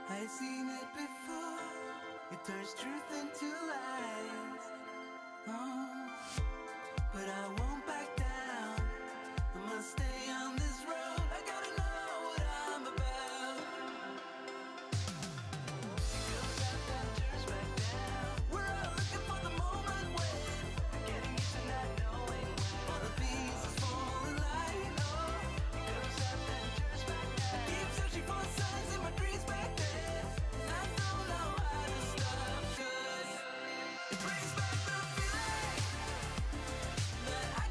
I've seen it before. It turns truth into lies. But I won't back down. I must stay on this road. I gotta know what I'm about. It goes up and turns back down. We're all looking for the moment when getting used to not knowing when all the pieces fall in line. It goes up and turns back down. Keep searching for signs in my dreams back then, and I don't know how to stop, 'cause it brings back the feeling that I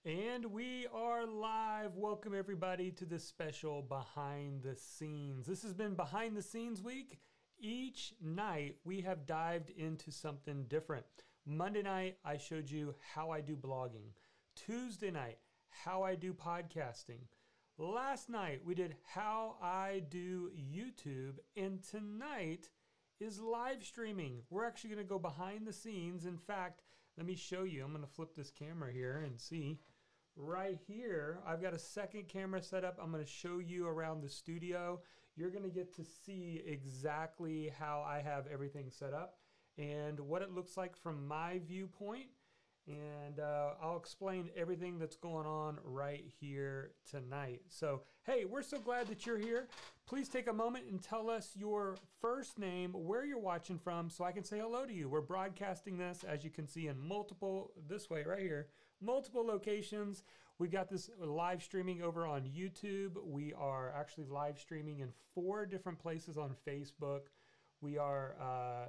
And we are live. Welcome everybody to this special behind the scenes. This has been behind the scenes week. Each night we have dived into something different. Monday night I showed you how I do blogging. Tuesday night, how I do podcasting. Last night we did how I do YouTube, and tonight is live streaming. We're actually going to go behind the scenes. In fact, let me show you. I'm going to flip this camera here and see. Right here, I've got a second camera set up. I'm going to show you around the studio. You're going to get to see exactly how I have everything set up and what it looks like from my viewpoint. And I'll explain everything that's going on right here tonight. So, hey, we're so glad that you're here. Please take a moment and tell us your first name, where you're watching from, so I can say hello to you. We're broadcasting this, as you can see, in multiple locations. We've got this live streaming over on YouTube. We are actually live streaming in 4 different places on Facebook. We are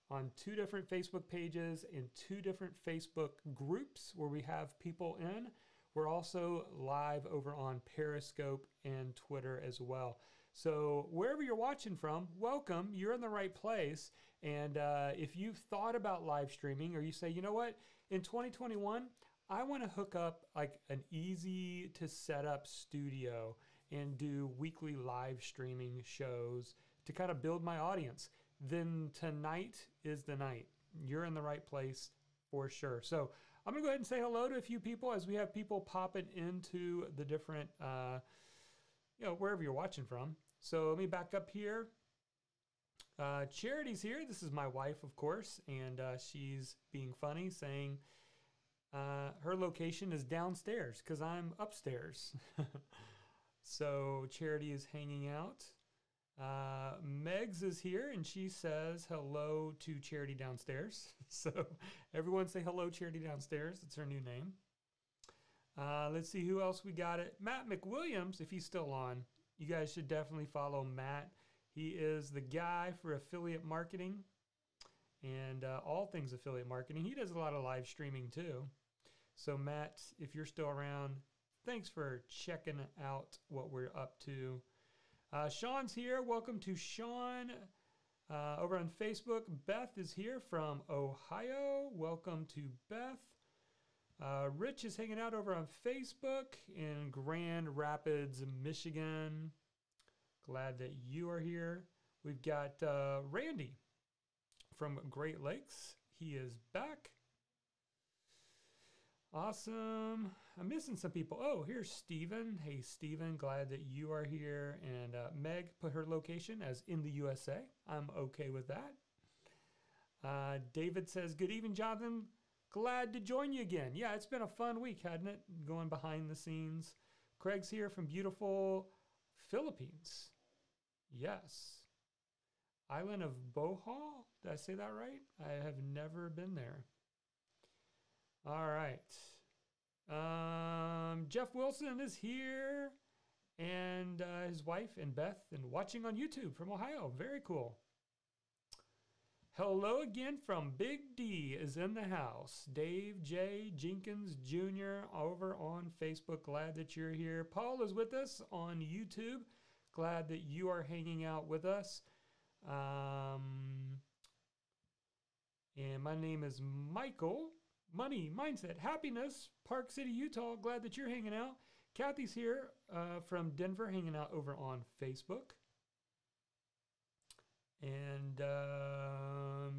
on 2 different Facebook pages and 2 different Facebook groups where we have people in. We're also live over on Periscope and Twitter as well. So wherever you're watching from, welcome. You're in the right place. And if you've thought about live streaming, or you say, you know what, in 2021, I want to hook up like an easy to set up studio and do weekly live streaming shows to kind of build my audience, then tonight is the night. You're in the right place for sure. So I'm going to go ahead and say hello to a few people as we have people popping into the different, wherever you're watching from. So let me back up here. Charity's here. This is my wife, of course, and she's being funny, saying her location is downstairs because I'm upstairs. So Charity is hanging out. Megs is here and she says hello to Charity downstairs. So everyone say hello, Charity downstairs. It's her new name. Let's see who else we got it. Matt McWilliams, if he's still on, you guys should definitely follow Matt. He is the guy for affiliate marketing and all things affiliate marketing. He does a lot of live streaming too. So Matt, if you're still around, thanks for checking out what we're up to. Sean's here. Welcome to Sean over on Facebook. Beth is here from Ohio. Welcome to Beth. Rich is hanging out over on Facebook in Grand Rapids, Michigan. Glad that you are here. We've got Randy from Great Lakes. He is back. Awesome. I'm missing some people. Oh, here's Steven. Hey, Steven, glad that you are here. And Meg put her location as in the USA. I'm okay with that. David says, good evening, Jonathan. Glad to join you again. Yeah, it's been a fun week, hadn't it? Going behind the scenes. Craig's here from beautiful Philippines. Yes. Island of Bohol. Did I say that right? I have never been there. All right. Jeff Wilson is here and his wife and Beth and watching on YouTube from Ohio. Very cool. Hello again from Big D is in the house. Dave J. Jenkins Jr. over on Facebook. Glad that you're here. Paul is with us on YouTube. Glad that you are hanging out with us. And my name is Michael. Money, Mindset, Happiness, Park City, Utah. Glad that you're hanging out. Kathy's here from Denver, hanging out over on Facebook. And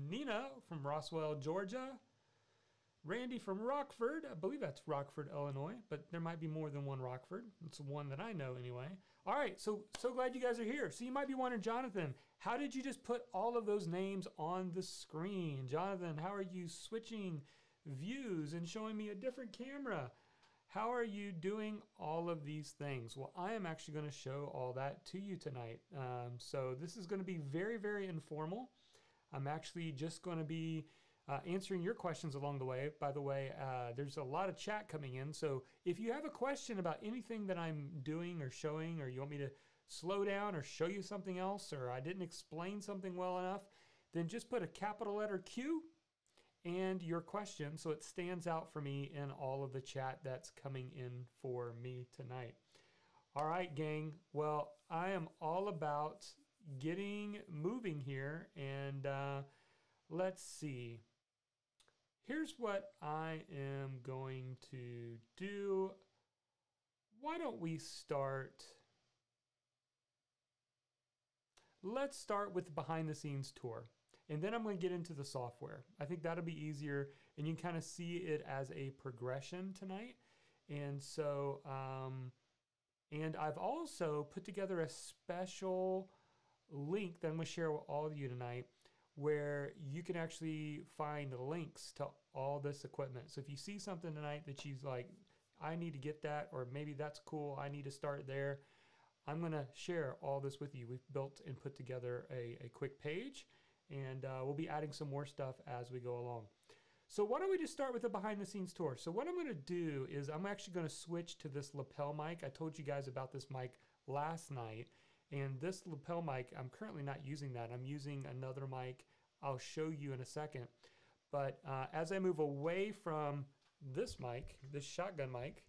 Nina from Roswell, Georgia. Randy from Rockford. I believe that's Rockford, Illinois, but there might be more than one Rockford. It's one that I know anyway. All right, so glad you guys are here. So you might be wondering, Jonathan, how did you just put all of those names on the screen? Jonathan, how are you switching views and showing me a different camera? How are you doing all of these things? Well, I am actually going to show all that to you tonight. So this is going to be very, very informal. I'm actually just going to be answering your questions along the way. By the way, there's a lot of chat coming in. So if you have a question about anything that I'm doing or showing, or you want me to slow down or show you something else, or I didn't explain something well enough, then just put a capital letter Q and your questions, so it stands out for me in all of the chat that's coming in for me tonight. All right, gang. Well, I am all about getting moving here, and let's see. Here's what I am going to do. Why don't we start? Let's start with the behind the scenes tour. And then I'm going to get into the software. I think that'll be easier, and you can kind of see it as a progression tonight. And so, and I've also put together a special link that I'm going to share with all of you tonight, where you can actually find links to all this equipment. So if you see something tonight that you're like, I need to get that, or maybe that's cool, I need to start there, I'm going to share all this with you. We've built and put together a quick page, and we'll be adding some more stuff as we go along. So why don't we just start with the behind the scenes tour. So what I'm going to do is I'm actually going to switch to this lapel mic. I told you guys about this mic last night, and this lapel mic, I'm currently not using that. I'm using another mic. I'll show you in a second. But as I move away from this mic, this shotgun mic,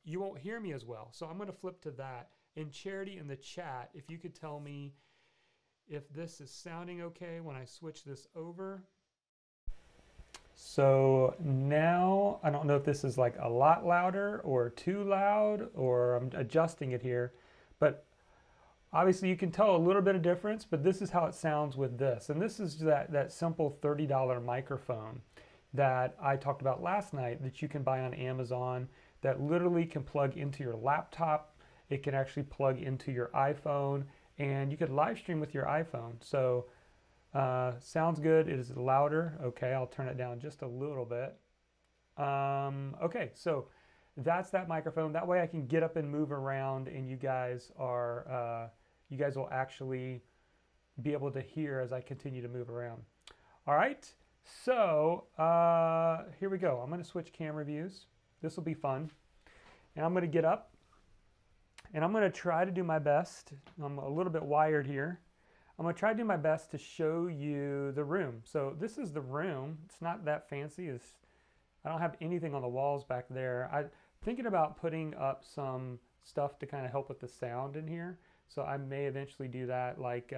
you won't hear me as well. So I'm going to flip to that. And Charity in the chat, if you could tell me if this is sounding okay when I switch this over. So now, I don't know if this is like a lot louder or too loud, or I'm adjusting it here, but obviously you can tell a little bit of difference, but this is how it sounds with this. And this is that simple $30 microphone that I talked about last night that you can buy on Amazon, that literally can plug into your laptop. It can actually plug into your iPhone, and you could live stream with your iPhone. So sounds good. It is louder. Okay, I'll turn it down just a little bit. Okay, so that's that microphone. That way I can get up and move around, and you guys will actually be able to hear as I continue to move around. All right, so here we go. I'm going to switch camera views. This will be fun. And I'm going to get up, and I'm going to try to do my best. I'm a little bit wired here. I'm going to try to do my best to show you the room. So this is the room. It's not that fancy. I don't have anything on the walls back there. I'm thinking about putting up some stuff to kind of help with the sound in here. So I may eventually do that, like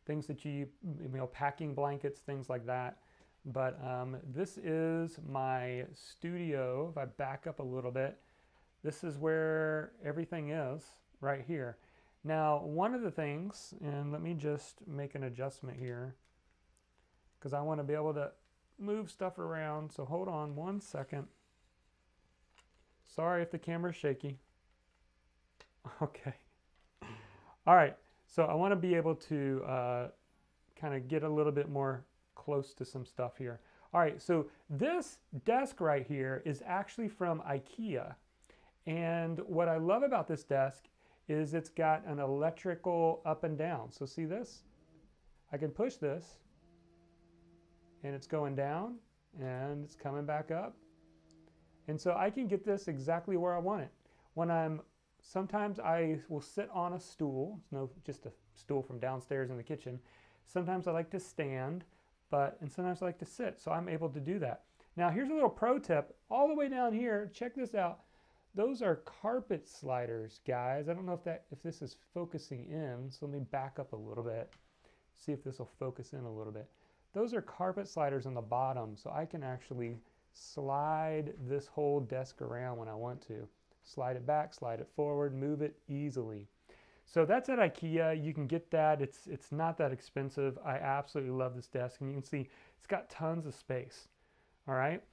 things that you know, packing blankets, things like that. But this is my studio. If I back up a little bit, this is where everything is right here. Now, one of the things, and let me just make an adjustment here, because I want to be able to move stuff around. So hold on one second. Sorry if the camera's shaky. Okay. All right. So I want to be able to kind of get a little bit more close to some stuff here. All right. So this desk right here is actually from IKEA. And what I love about this desk is it's got an electrical up and down. So see this? I can push this, and it's going down, and it's coming back up. And so I can get this exactly where I want it. Sometimes I will sit on a stool. It's no, just a stool from downstairs in the kitchen. Sometimes I like to stand, and sometimes I like to sit. So I'm able to do that. Now here's a little pro tip. All the way down here, check this out. Those are carpet sliders, guys. I don't know if this is focusing in, so let me back up a little bit, see if this will focus in a little bit. Those are carpet sliders on the bottom, so I can actually slide this whole desk around when I want to. Slide it back, slide it forward, move it easily. So that's at IKEA. You can get that. It's not that expensive. I absolutely love this desk, and you can see it's got tons of space. All right.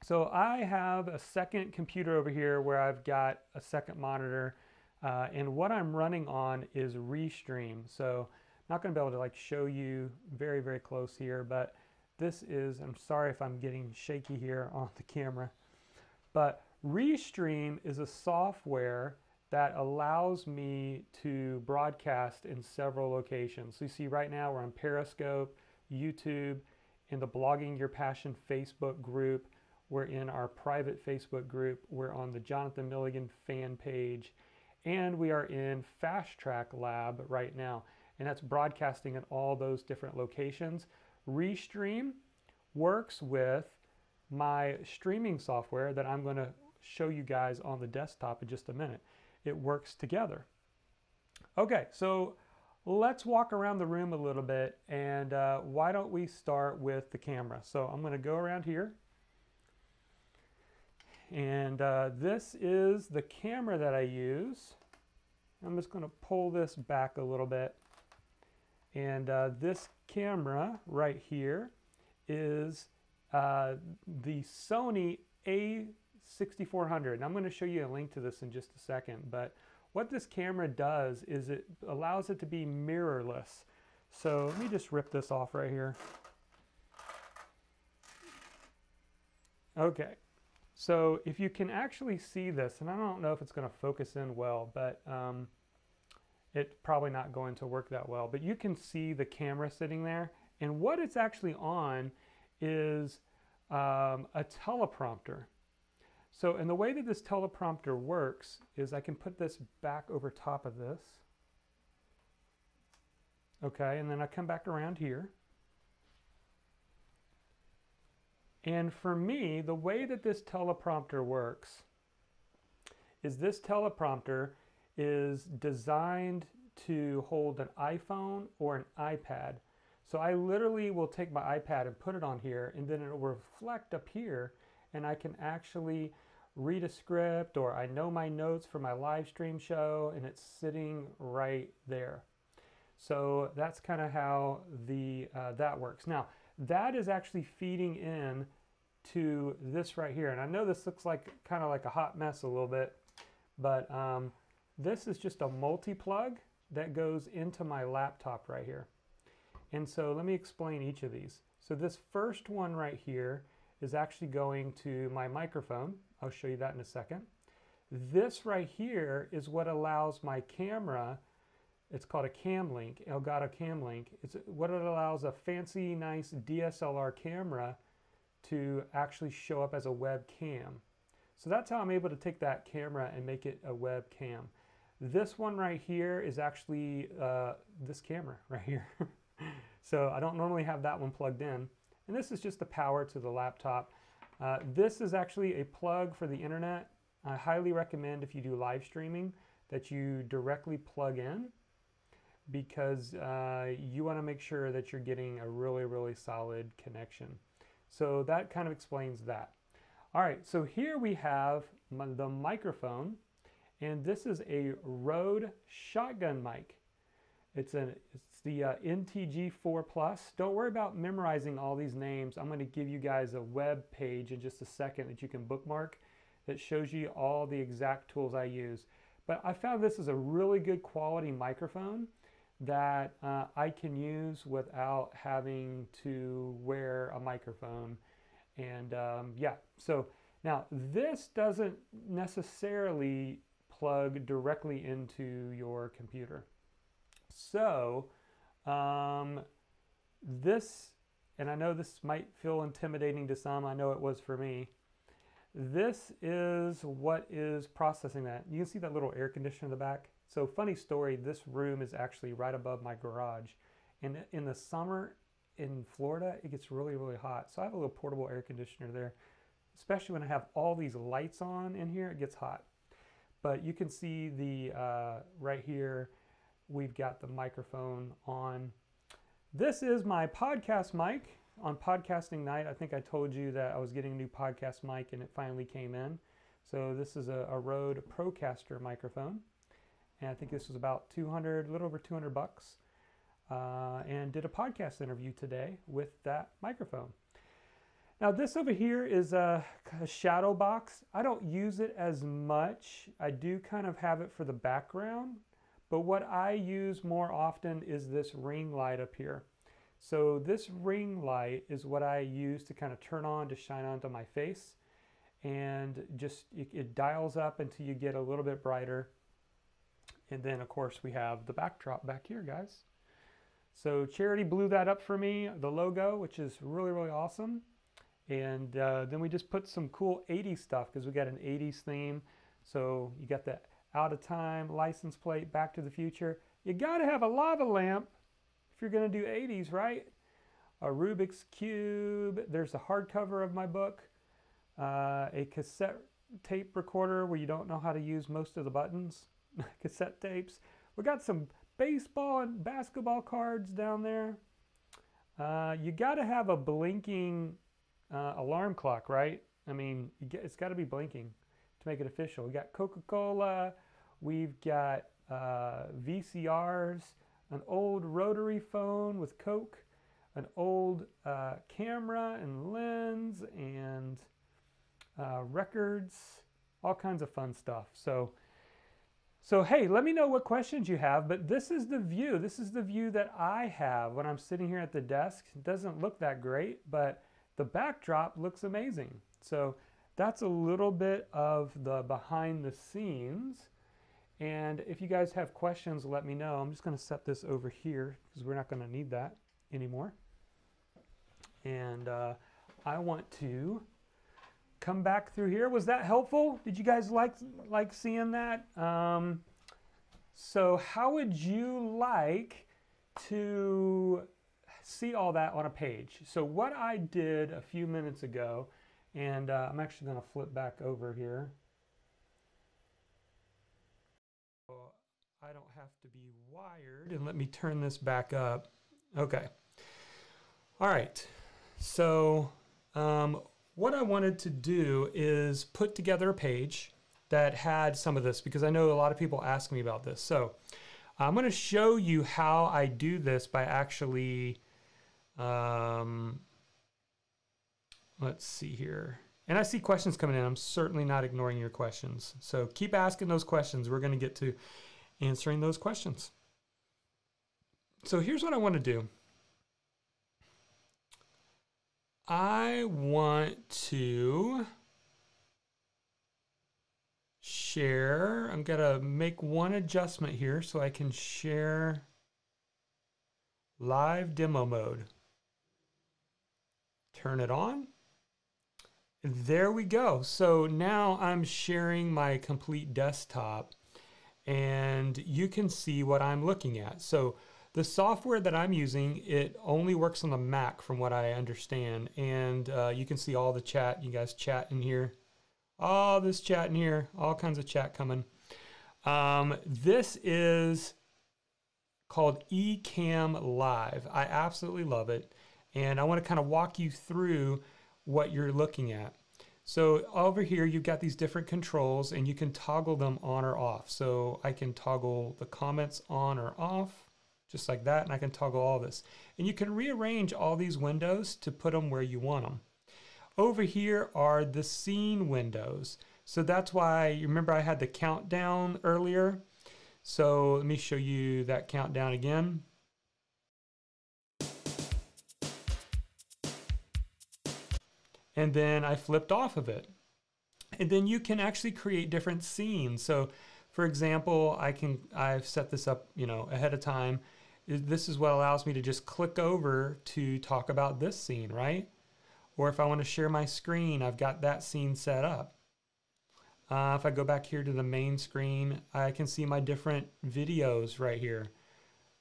So I have a second computer over here where I've got a second monitor, and what I'm running on is Restream. So I'm not going to be able to like show you very, very close here, but this is, I'm sorry if I'm getting shaky here on the camera, but Restream is a software that allows me to broadcast in several locations. So you see right now we're on Periscope, YouTube, in the Blogging Your Passion Facebook group. We're in our private Facebook group. We're on the Jonathan Milligan fan page, and we are in Fast Track Lab right now. And that's broadcasting in all those different locations. Restream works with my streaming software that I'm going to show you guys on the desktop in just a minute. It works together. Okay, so let's walk around the room a little bit, and why don't we start with the camera? So I'm going to go around here, and this is the camera that I use. I'm just going to pull this back a little bit, and this camera right here is the Sony A6400. And I'm going to show you a link to this in just a second, but what this camera does is it allows it to be mirrorless. So let me just rip this off right here. Okay, so if you can actually see this, and I don't know if it's going to focus in well, but it's probably not going to work that well, but you can see the camera sitting there, and what it's actually on is a teleprompter. So, and the way that this teleprompter works is I can put this back over top of this. Okay, and then I come back around here. And for me, the way that this teleprompter works is this teleprompter is designed to hold an iPhone or an iPad. So I literally will take my iPad and put it on here, and then it will reflect up here, and I can actually read a script, or I know my notes for my live stream show, and it's sitting right there. So that's kind of how that works. Now, that is actually feeding in to this right here. And I know this looks like kind of like a hot mess a little bit, but this is just a multi-plug that goes into my laptop right here. And so let me explain each of these. So this first one right here is actually going to my microphone. I'll show you that in a second. This right here is what allows my camera, it's called a Cam Link, Elgato Cam Link. It's what it allows a fancy, nice DSLR camera to actually show up as a webcam. So that's how I'm able to take that camera and make it a webcam. This one right here is actually this camera right here. So I don't normally have that one plugged in. And this is just the power to the laptop. This is actually a plug for the internet. I highly recommend, if you do live streaming, that you directly plug in, because you want to make sure that you're getting a really, really solid connection. So that kind of explains that. All right, so here we have the microphone, and this is a Rode shotgun mic. It's the NTG4 Plus. Don't worry about memorizing all these names. I'm going to give you guys a web page in just a second that you can bookmark that shows you all the exact tools I use. But I found this is a really good quality microphone that I can use without having to wear a microphone. And yeah, so now this doesn't necessarily plug directly into your computer. So this, and I know this might feel intimidating to some, I know it was for me. This is what is processing that. You can see that little air conditioner in the back. So funny story, this room is actually right above my garage. And in the summer in Florida, it gets really, really hot. So I have a little portable air conditioner there. Especially when I have all these lights on in here, it gets hot. But you can see the, right here, we've got the microphone on. This is my podcast mic. On podcasting night, I think I told you that I was getting a new podcast mic, and it finally came in. So this is a Rode Procaster microphone, and I think this was about a little over 200 bucks, and did a podcast interview today with that microphone. Now this over here is a shadow box. I don't use it as much. I do kind of have it for the background, but what I use more often is this ring light up here. So this ring light is what I use to kind of turn on to shine onto my face, and just it dials up until you get a little bit brighter. And then of course we have the backdrop back here, guys. So Charity blew that up for me, the logo, which is really, really awesome. And then we just put some cool 80s stuff, because we got an 80s theme. So you got the Out of Time license plate, Back to the Future. You got to have a lava lamp if you're going to do 80s, right? a Rubik's Cube. There's a hardcover of my book, a cassette tape recorder where you don't know how to use most of the buttons, cassette tapes. We got some baseball and basketball cards down there. You got to have a blinking alarm clock, right? I mean, it's got to be blinking to make it official. We got Coca-Cola, we've got VCRs, an old rotary phone with Coke, an old camera and lens, and records, all kinds of fun stuff. So hey, let me know what questions you have, but this is the view. This is the view that I have when I'm sitting here at the desk. It doesn't look that great, but the backdrop looks amazing. So that's a little bit of the behind the scenes. And if you guys have questions, let me know. I'm just going to set this over here because we're not going to need that anymore. And I want to come back through here. Was that helpful? Did you guys like seeing that? So how would you like to see all that on a page? So what I did a few minutes ago, and I'm actually going to flip back over here. I don't have to be wired, and let me turn this back up. Okay. All right. So what I wanted to do is put together a page that had some of this, because I know a lot of people ask me about this. So I'm going to show you how I do this by actually, let's see here. And I see questions coming in. I'm certainly not ignoring your questions. So keep asking those questions. We're going to get to answering those questions. So here's what I want to do. I want to share. I'm going to make one adjustment here so I can share live demo mode. Turn it on. There we go. So now I'm sharing my complete desktop and you can see what I'm looking at. So the software that I'm using, it only works on the Mac from what I understand. And you can see all the chat. You guys chat in here. All this chat in here. All kinds of chat coming. This is called Ecamm Live. I absolutely love it. And I want to kind of walk you through what you're looking at. So over here, you've got these different controls and you can toggle them on or off. So I can toggle the comments on or off, just like that. And I can toggle all this. And you can rearrange all these windows to put them where you want them. Over here are the scene windows. So that's why, you remember I had the countdown earlier. So let me show you that countdown again. And then I flipped off of it. And then you can actually create different scenes. So for example, I've set this up, ahead of time. This is what allows me to just click over to talk about this scene, right? Or if I want to share my screen, I've got that scene set up. If I go back here to the main screen, I can see my different videos right here.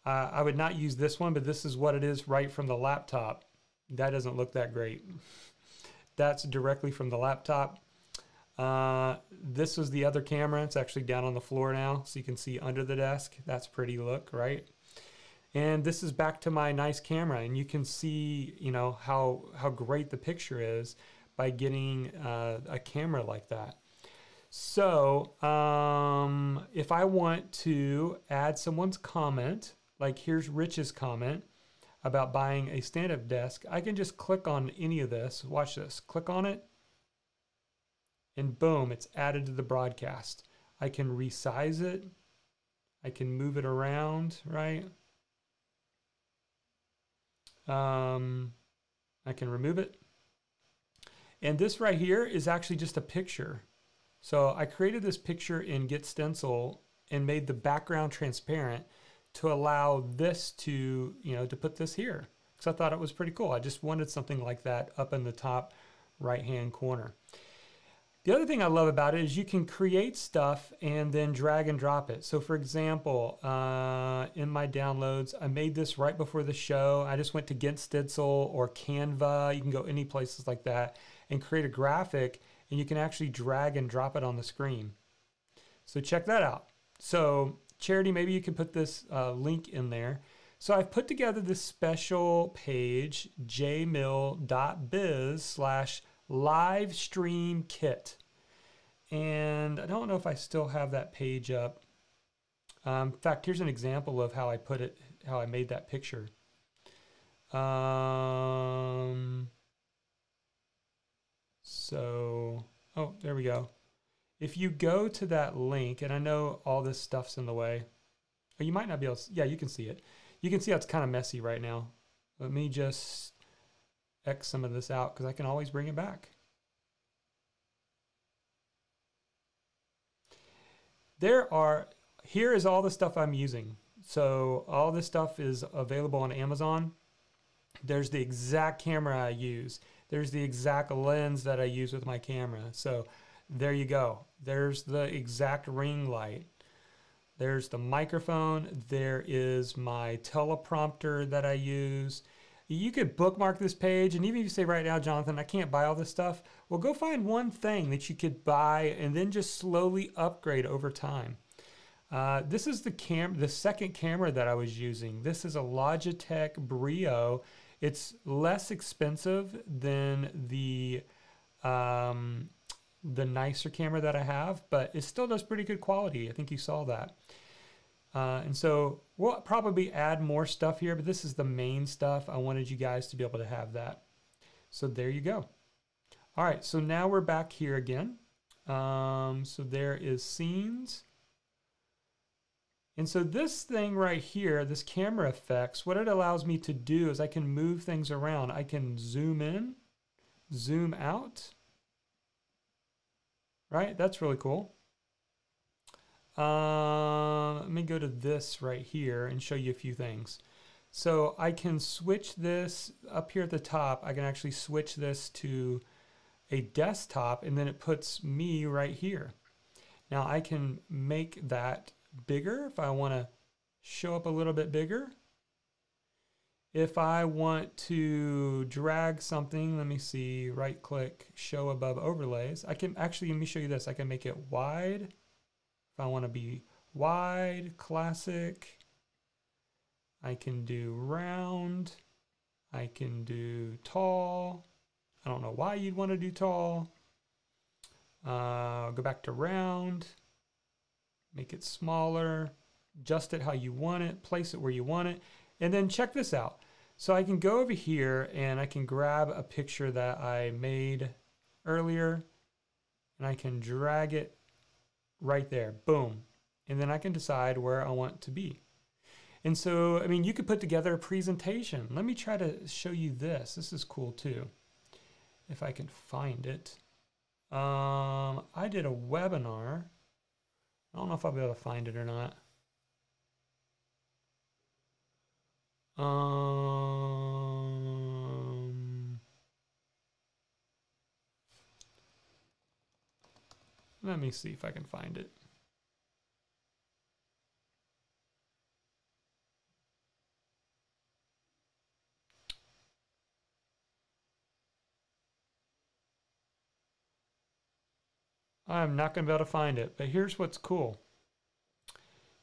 I would not use this one, but this is what it is right from the laptop. That doesn't look that great. That's directly from the laptop. This was the other camera. It's actually down on the floor now, so you can see under the desk. That's pretty look, right? And this is back to my nice camera, and you can see, how great the picture is by getting a camera like that. So if I want to add someone's comment, like here's Rich's comment about buying a stand-up desk, I can just click on any of this. Watch this. Click on it, and boom, it's added to the broadcast. I can resize it. I can move it around, right? I can remove it. And this right here is actually just a picture. So I created this picture in Get Stencil and made the background transparent to allow this to, to put this here. Because I thought it was pretty cool. I just wanted something like that up in the top right-hand corner. The other thing I love about it is you can create stuff and then drag and drop it. So for example, in my downloads, I made this right before the show. I just went to GetStencil or Canva. You can go any places like that and create a graphic, and you can actually drag and drop it on the screen. So check that out. So Charity, maybe you can put this link in there. So I've put together this special page, jmill.biz/livestreamkit. And I don't know if I still have that page up. In fact, here's an example of how I put it, how I made that picture. Oh, there we go. If you go to that link, and I know all this stuff's in the way, or you might not be able to, yeah, you can see it. You can see how it's kind of messy right now. Let me just X some of this out because I can always bring it back. Here is all the stuff I'm using. So all this stuff is available on Amazon. There's the exact camera I use. There's the exact lens that I use with my camera. So there you go. There's the exact ring light. There's the microphone. There is my teleprompter that I use. You could bookmark this page, and even if you say right now, Jonathan, I can't buy all this stuff, well, go find one thing that you could buy and then just slowly upgrade over time. This is the second camera that I was using. This is a Logitech Brio. It's less expensive than the nicer camera that I have, but it still does pretty good quality. I think you saw that. And so we'll probably add more stuff here, but this is the main stuff. I wanted you guys to be able to have that. So there you go. All right, so now we're back here again. So there is scenes. And so this thing right here, this camera effects, what it allows me to do is I can move things around. I can zoom in, zoom out. Right, that's really cool. Let me go to this right here and show you a few things. So I can switch this up here at the top. I can actually switch this to a desktop, and then it puts me right here. Now I can make that bigger if I want to show up a little bit bigger. If I want to drag something, let me see, right click, show above overlays. I can actually, let me show you this. I can make it wide. If I want to be wide, classic, I can do round. I can do tall. I don't know why you'd want to do tall. Go back to round, make it smaller, adjust it how you want it, place it where you want it. And then check this out. So I can go over here and I can grab a picture that I made earlier and I can drag it right there, boom. And then I can decide where I want to be. And so, I mean, you could put together a presentation. Let me try to show you this. This is cool too, if I can find it. I did a webinar. I don't know if I'll be able to find it or not. Let me see if I can find it. I'm not going to be able to find it, but here's what's cool.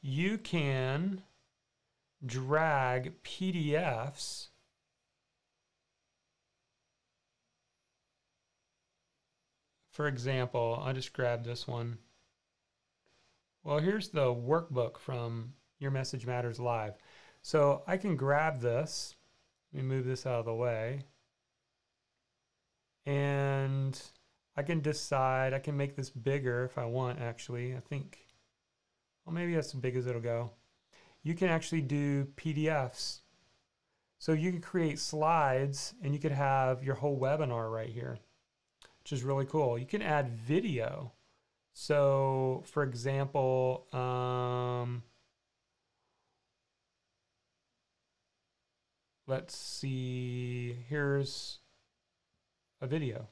You can drag PDFs for example. I'll just grab this one. Well, here's the workbook from Your Message Matters Live. So I can grab this. Let me move this out of the way. And I can decide, I can make this bigger if I want, actually. I think, well, maybe that's as big as it'll go. You can actually do PDFs. So you can create slides and you could have your whole webinar right here, which is really cool. You can add video. So for example, let's see, here's a video.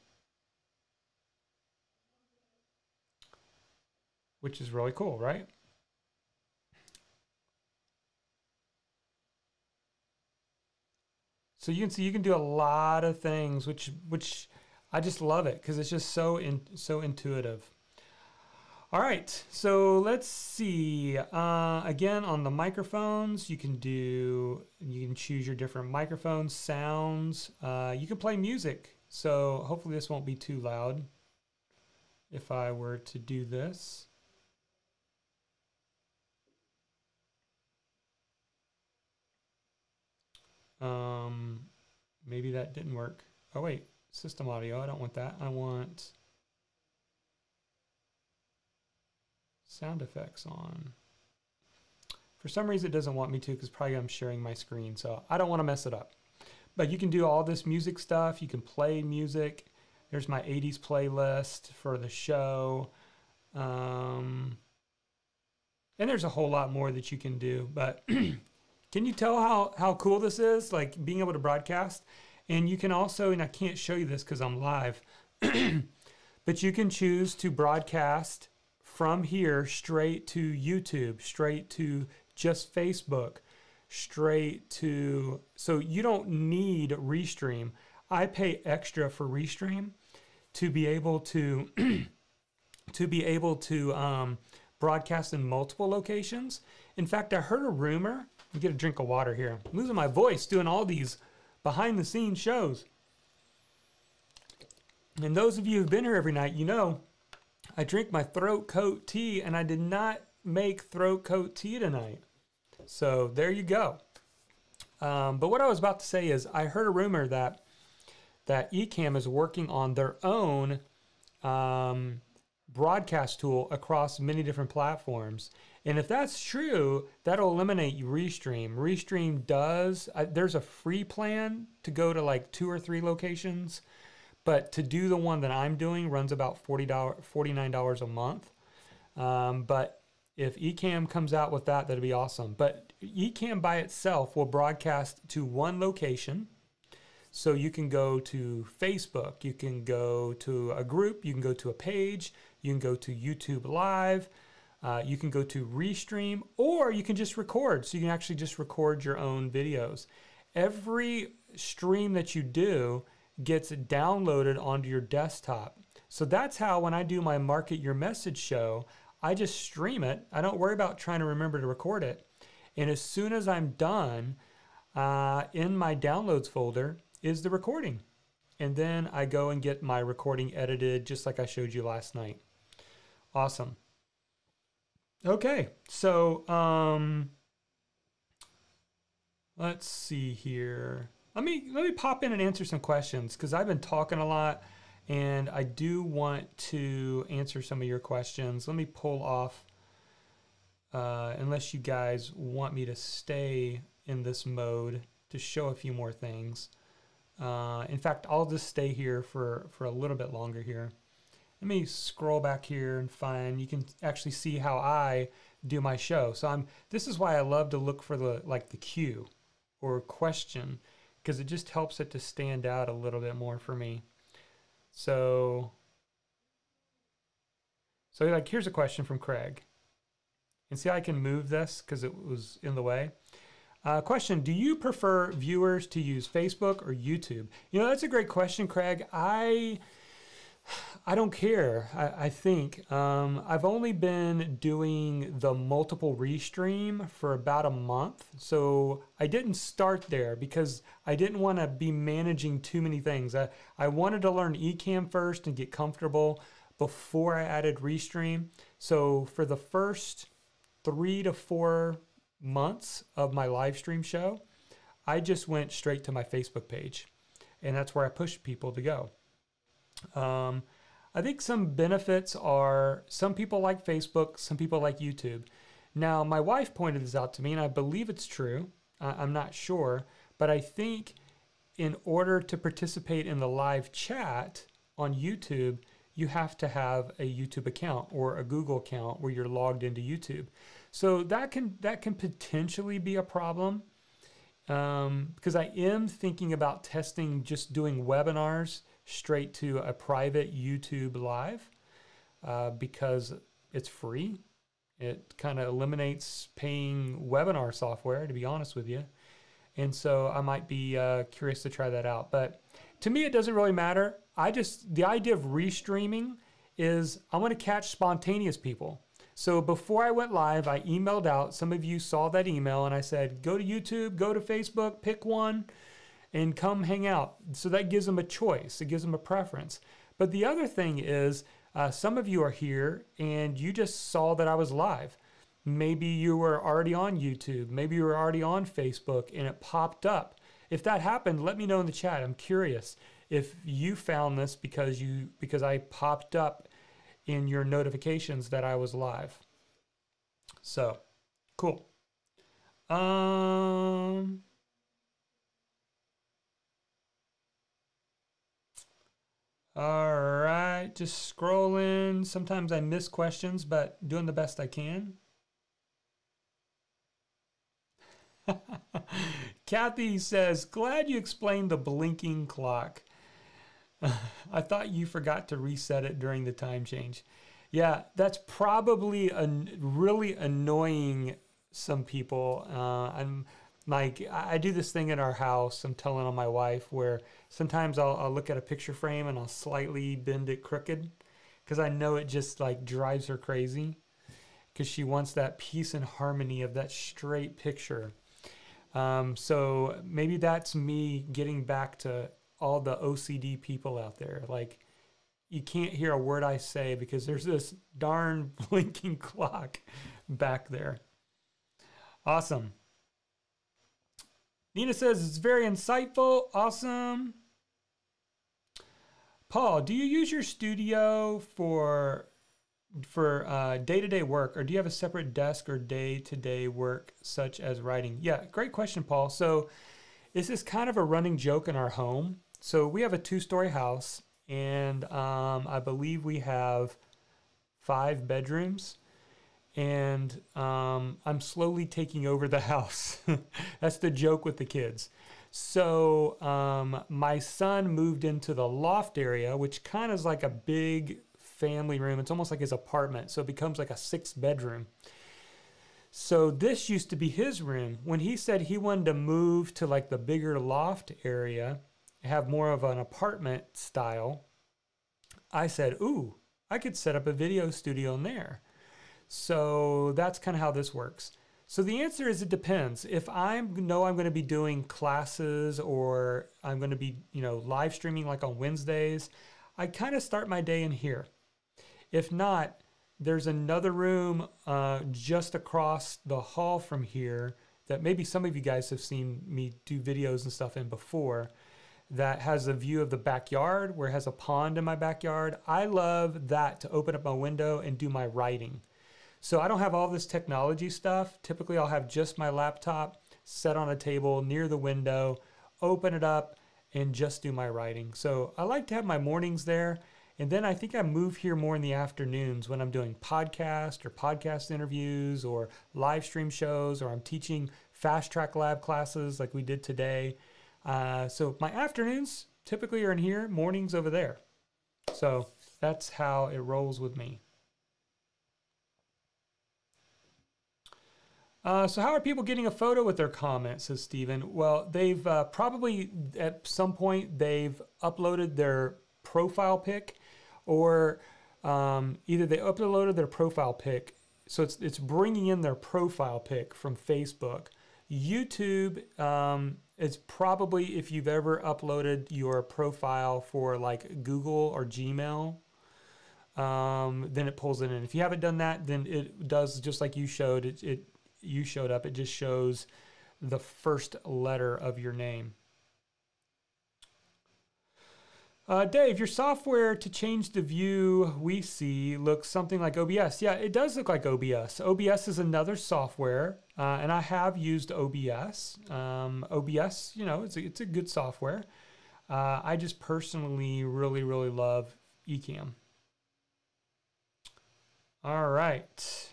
which is really cool, right? So you can see you can do a lot of things, which I just love it because it's just so intuitive. All right, so let's see. Again, on the microphones, you can choose your different microphones, sounds. You can play music. So hopefully this won't be too loud if I were to do this. Maybe that didn't work. Oh wait, system audio, I don't want that. I want sound effects on. For some reason it doesn't want me to because probably I'm sharing my screen, so I don't want to mess it up. But you can do all this music stuff. You can play music. There's my 80s playlist for the show. And there's a whole lot more that you can do, but can you tell how cool this is? Like being able to broadcast. And you can also, and I can't show you this because I'm live, but you can choose to broadcast from here straight to YouTube, straight to just Facebook, straight to, so you don't need Restream. I pay extra for Restream to be able to, broadcast in multiple locations. In fact, I heard a rumor. Let me get a drink of water here. I'm losing my voice doing all these behind the scenes shows. And those of you who've been here every night, you know, I drink my throat coat tea and I did not make throat coat tea tonight. So there you go. But what I was about to say is I heard a rumor that Ecamm is working on their own broadcast tool across many different platforms. And if that's true, that'll eliminate Restream. Restream does, there's a free plan to go to like 2 or 3 locations, but to do the one that I'm doing runs about $49 a month. But if Ecamm comes out with that, that'd be awesome. But Ecamm by itself will broadcast to one location. So you can go to Facebook, you can go to a group, you can go to a page, you can go to YouTube Live, you can go to Restream, or you can just record. So you can actually just record your own videos. Every stream that you do gets downloaded onto your desktop. So that's how when I do my Market Your Message show, I just stream it. I don't worry about trying to remember to record it. And as soon as I'm done, in my downloads folder is the recording. And then I go and get my recording edited just like I showed you last night. Awesome. Okay, so let's see here. Let me pop in and answer some questions because I've been talking a lot and I do want to answer some of your questions. Let me pull off, unless you guys want me to stay in this mode to show a few more things. In fact, I'll just stay here for a little bit longer here. Let me scroll back here and find, you can actually see how I do my show. So this is why I love to look for the cue or question, because it just helps it to stand out a little bit more for me. So like here's a question from Craig. And see how I can move this because it was in the way. Question, do you prefer viewers to use Facebook or YouTube? You know, that's a great question, Craig. I don't care. I think I've only been doing the multiple restream for about a month. So I didn't start there because I didn't want to be managing too many things. I wanted to learn Ecamm first and get comfortable before I added restream. So for the first 3 to 4 months of my live stream show, I just went straight to my Facebook page. And that's where I pushed people to go. I think some benefits are some people like Facebook, some people like YouTube. Now, my wife pointed this out to me, and I believe it's true. I'm not sure, but I think in order to participate in the live chat on YouTube, you have to have a YouTube account or a Google account where you're logged into YouTube. So that can potentially be a problem because I am thinking about testing just doing webinars straight to a private YouTube live because it's free. It kind of eliminates paying webinar software, to be honest with you. And so I might be curious to try that out. But to me, it doesn't really matter. The idea of restreaming is I want to catch spontaneous people. So before I went live, I emailed out. Some of you saw that email and I said, go to YouTube, go to Facebook, pick one and come hang out. So that gives them a choice. It gives them a preference. But the other thing is some of you are here and you just saw that I was live. Maybe you were already on YouTube. Maybe you were already on Facebook and it popped up. If that happened, let me know in the chat. I'm curious if you found this because I popped up in your notifications that I was live. So, cool. All right, just scrolling. Sometimes I miss questions, but doing the best I can. Kathy says, glad you explained the blinking clock. I thought you forgot to reset it during the time change. Yeah, that's probably really annoying some people. I'm like, I do this thing in our house, I'm telling on my wife, where sometimes I'll look at a picture frame and I'll slightly bend it crooked because I know it just like drives her crazy because she wants that peace and harmony of that straight picture. So maybe that's me getting back to all the OCD people out there. Like, you can't hear a word I say because there's this darn blinking clock back there. Awesome. Nina says it's very insightful. Awesome. Paul, do you use your studio for day-to-day work, or do you have a separate desk or day-to-day work such as writing? Yeah, great question, Paul. So this is kind of a running joke in our home. So we have a 2-story house, and I believe we have 5 bedrooms, and I'm slowly taking over the house. That's the joke with the kids. So my son moved into the loft area, which kind of is like a big family room. It's almost like his apartment. So it becomes like a 6th bedroom. So this used to be his room. When he said he wanted to move to like the bigger loft area, have more of an apartment style, I said, ooh, I could set up a video studio in there. So that's kind of how this works. So the answer is it depends. If I know I'm going to be doing classes or I'm going to be, live streaming like on Wednesdays, I kind of start my day in here. If not, there's another room just across the hall from here that maybe some of you guys have seen me do videos and stuff in before, that has a view of the backyard where it has a pond in my backyard. I love that to open up my window and do my writing. So I don't have all this technology stuff. Typically I'll have just my laptop set on a table near the window, open it up and just do my writing. So I like to have my mornings there. And then I think I move here more in the afternoons when I'm doing podcast or podcast interviews or live stream shows, or I'm teaching Fast Track Lab classes like we did today. So my afternoons typically are in here, mornings over there. So that's how it rolls with me. So how are people getting a photo with their comments, says Steven? Well, they've probably at some point they've uploaded their profile pic, or either they uploaded their profile pic, so it's bringing in their profile pic from Facebook. YouTube is probably, if you've ever uploaded your profile for like Google or Gmail, then it pulls it in. If you haven't done that, then it does just like you showed. You showed up. It just shows the first letter of your name. Dave, your software to change the view we see looks something like OBS. Yeah, it does look like OBS. OBS is another software, and I have used OBS. OBS, it's a good software. I just personally really, really love Ecamm. All right.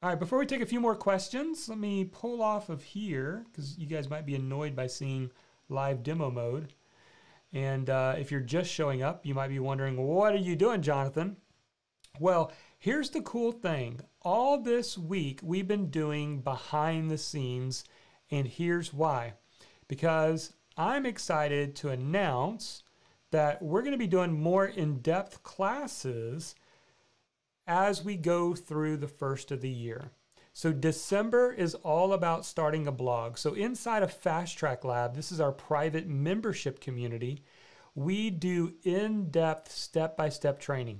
All right, before we take a few more questions, let me pull off of here because you guys might be annoyed by seeing live demo mode. And if you're just showing up, you might be wondering, what are you doing, Jonathan? Well, here's the cool thing. All this week, we've been doing behind the scenes, and here's why. Because I'm excited to announce that we're going to be doing more in-depth classes as we go through the first of the year. So December is all about starting a blog. So inside of Fast Track Lab, this is our private membership community, we do in-depth step-by-step training.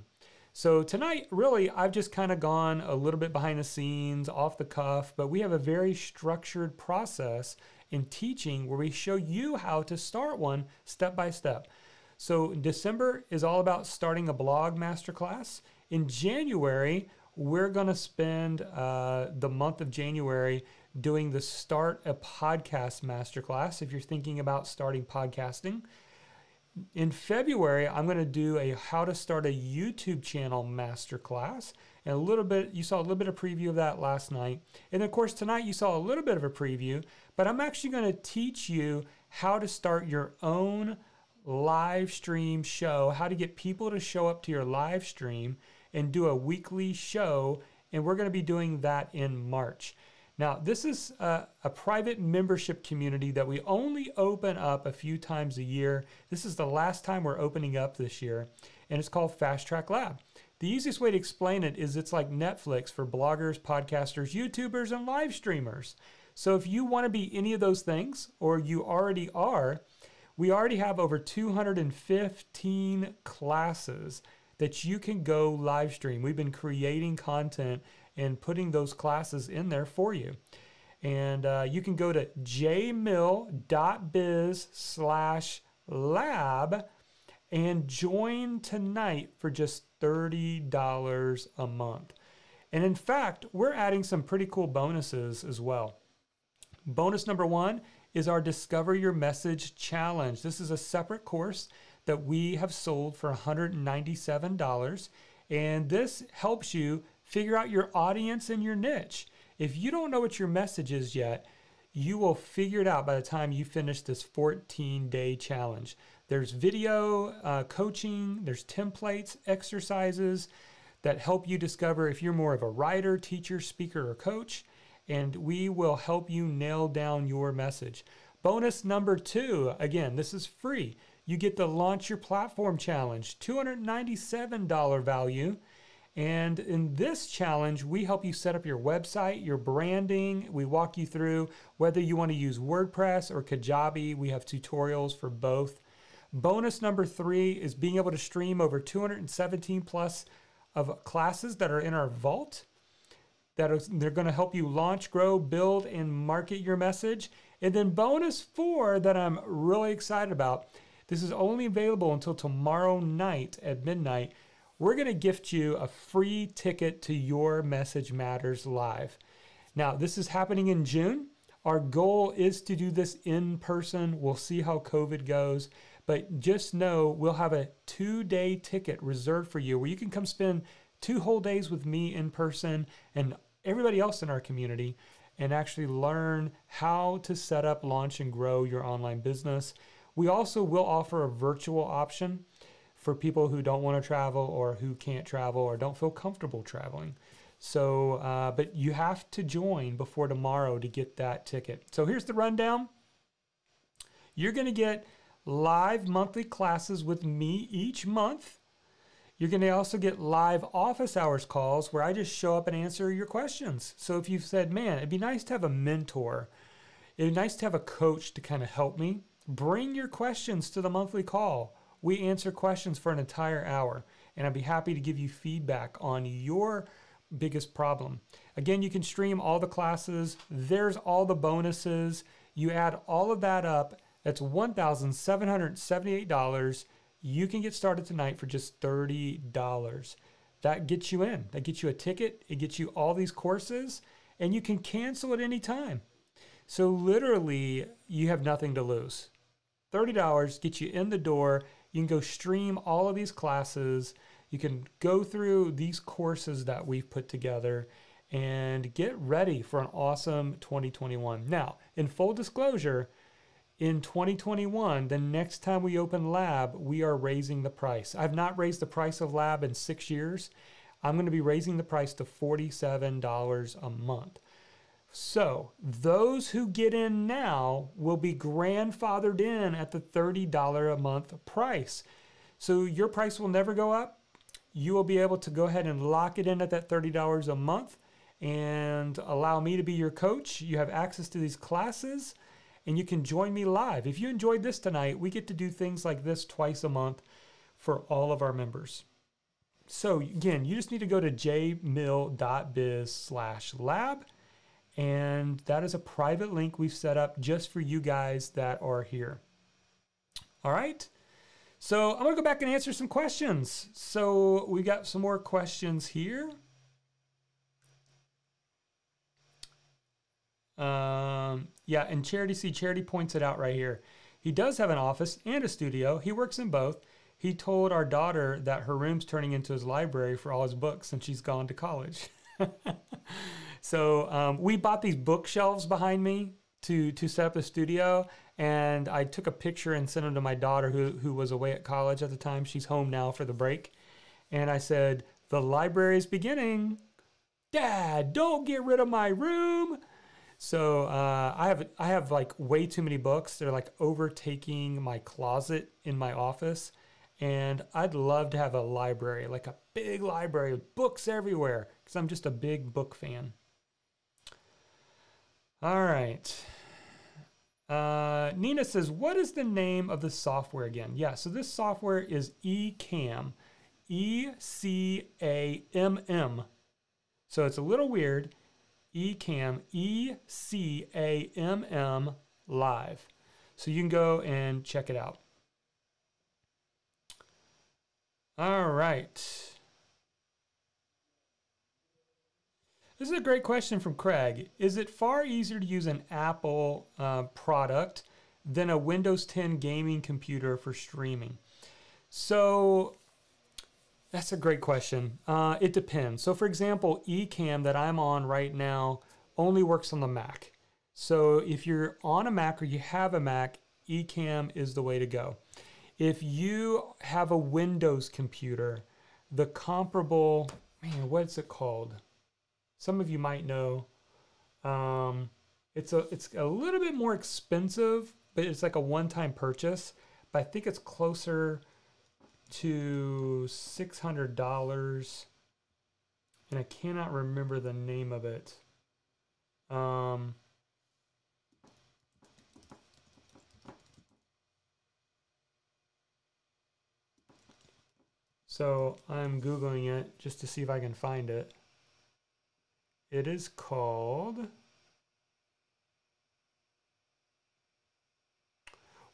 So tonight, really, I've just kind of gone a little bit behind the scenes, off the cuff, but we have a very structured process in teaching where we show you how to start one step by step. So December is all about starting a blog masterclass. In January, we're going to spend the month of January doing the Start a Podcast masterclass if you're thinking about starting podcasting. In February, I'm going to do a how to start a YouTube channel masterclass. And a little bit, you saw a little bit of preview of that last night. And of course, tonight you saw a little bit of a preview, but I'm actually going to teach you how to start your own live stream show, how to get people to show up to your live stream and do a weekly show. And we're going to be doing that in March. Now, this is a private membership community that we only open up a few times a year. This is the last time we're opening up this year, and it's called Fast Track Lab. The easiest way to explain it is it's like Netflix for bloggers, podcasters, YouTubers, and live streamers. So if you want to be any of those things, or you already are, we already have over 215 classes that you can go live stream. We've been creating content and putting those classes in there for you. And you can go to jmill.biz/lab and join tonight for just $30 a month. And in fact, we're adding some pretty cool bonuses as well. Bonus number 1 is our Discover Your Message Challenge. This is a separate course that we have sold for $197. And this helps you figure out your audience and your niche. If you don't know what your message is yet, you will figure it out by the time you finish this 14-day challenge. There's video coaching, there's templates, exercises that help you discover if you're more of a writer, teacher, speaker, or coach, and we will help you nail down your message. Bonus number 2, again, this is free. You get the Launch Your Platform Challenge, $297 value. And in this challenge, we help you set up your website, your branding. We walk you through whether you want to use WordPress or Kajabi. We have tutorials for both. Bonus number 3 is being able to stream over 217 plus of classes that are in our vault. They're going to help you launch, grow, build, and market your message. And then bonus 4 that I'm really excited about. This is only available until tomorrow night at midnight. We're going to gift you a free ticket to Your Message Matters Live. Now, this is happening in June. Our goal is to do this in person. We'll see how COVID goes. But just know we'll have a 2-day ticket reserved for you where you can come spend 2 whole days with me in person and everybody else in our community and actually learn how to set up, launch, and grow your online business. We also will offer a virtual option for people who don't want to travel or who can't travel or don't feel comfortable traveling. So, but you have to join before tomorrow to get that ticket. So here's the rundown. You're going to get live monthly classes with me each month. You're going to also get live office hours calls where I just show up and answer your questions. So if you've said, man, it'd be nice to have a mentor, it'd be nice to have a coach to kind of help me, bring your questions to the monthly call. We answer questions for an entire hour, and I'd be happy to give you feedback on your biggest problem. Again, you can stream all the classes. There's all the bonuses. You add all of that up. That's $1,778. You can get started tonight for just $30. That gets you in. That gets you a ticket. It gets you all these courses, and you can cancel at any time. So literally, you have nothing to lose. $30 gets you in the door. You can go stream all of these classes. You can go through these courses that we've put together and get ready for an awesome 2021. Now, in full disclosure, in 2021, the next time we open Lab, we are raising the price. I've not raised the price of Lab in 6 years. I'm going to be raising the price to $47 a month. So those who get in now will be grandfathered in at the $30 a month price. So your price will never go up. You will be able to go ahead and lock it in at that $30 a month and allow me to be your coach. You have access to these classes and you can join me live. If you enjoyed this tonight, we get to do things like this twice a month for all of our members. So again, you just need to go to jmill.biz/lab, and that is a private link we've set up just for you guys that are here. All right. So I'm going to go back and answer some questions. So we got some more questions here. Yeah, and Charity points it out right here. He does have an office and a studio. He works in both. He told our daughter that her room's turning into his library for all his books since she's gone to college. So we bought these bookshelves behind me to set up the studio, and I took a picture and sent them to my daughter who was away at college at the time. She's home now for the break. And I said, the library is beginning. Dad, don't get rid of my room. So I have like way too many books. They're like overtaking my closet in my office. And I'd love to have a library, like a big library with books everywhere, because I'm just a big book fan. All right. Nina says, what is the name of the software again? Yeah, so this software is Ecamm, E-C-A-M-M. So it's a little weird. Ecamm, E-C-A-M-M live. So you can go and check it out. All right. This is a great question from Craig. Is it far easier to use an Apple product than a Windows 10 gaming computer for streaming? So that's a great question. It depends. So for example, Ecamm that I'm on right now only works on the Mac. So if you're on a Mac or you have a Mac, Ecamm is the way to go. If you have a Windows computer, the comparable, man, what's it called? Some of you might know. It's a little bit more expensive, but it's like a one-time purchase. But I think it's closer to $600, and I cannot remember the name of it. So I'm Googling it just to see if I can find it. It is called,